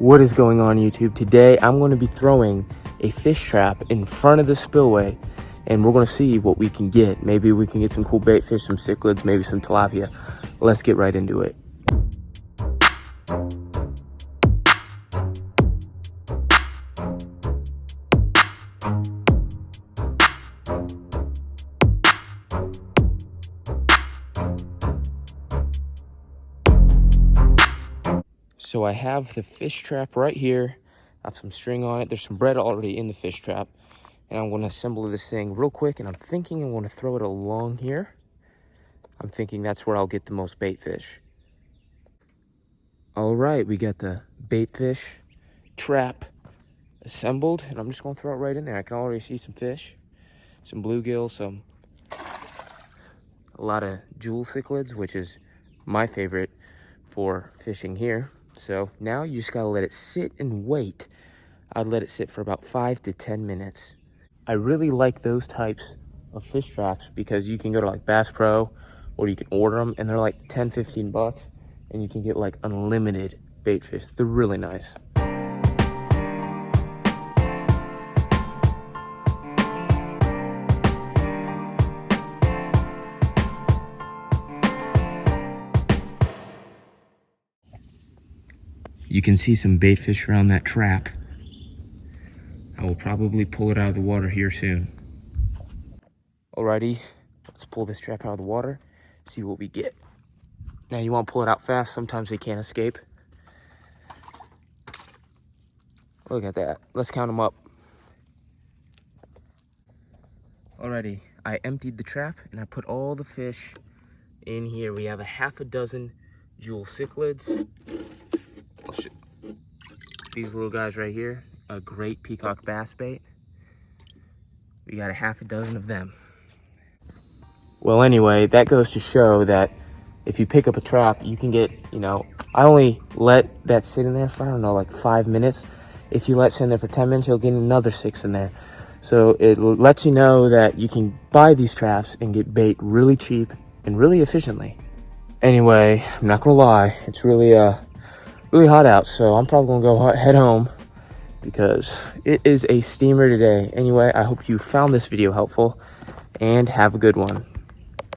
What is going on, YouTube? Today I'm going to be throwing a fish trap in front of the spillway, and we're going to see what we can get. Maybe we can get some cool bait fish, some cichlids, maybe some tilapia. Let's get right into it. So I have the fish trap right here. I have some string on it. There's some bread already in the fish trap. And I'm going to assemble this thing real quick. And I'm thinking I'm going to throw it along here. I'm thinking that's where I'll get the most bait fish. All right, we got the bait fish trap assembled. And I'm just going to throw it right in there. I can already see some fish, some bluegill, a lot of jewel cichlids, which is my favorite for fishing here. So now you just gotta let it sit and wait. I'd let it sit for about 5 to 10 minutes. I really like those types of fish traps because you can go to like Bass Pro or you can order them and they're like 10, 15 bucks and you can get like unlimited bait fish. They're really nice. You can see some bait fish around that trap. I will probably pull it out of the water here soon. Alrighty, let's pull this trap out of the water, see what we get. Now you want to pull it out fast, sometimes they can't escape. Look at that, let's count them up. Alrighty, I emptied the trap and I put all the fish in here. We have a half a dozen jewel cichlids. These little guys right here, a great peacock bass bait. We got a half a dozen of them. Well, anyway, that goes to show that if you pick up a trap, you can get, I only let that sit in there for, I don't know, like 5 minutes. If you let it sit in there for 10 minutes, you'll get another 6 in there. So it lets you know that you can buy these traps and get bait really cheap and really efficiently. Anyway, I'm not gonna lie, it's really hot out, so I'm probably gonna go head home because it is a steamer today. Anyway, I hope you found this video helpful and have a good one.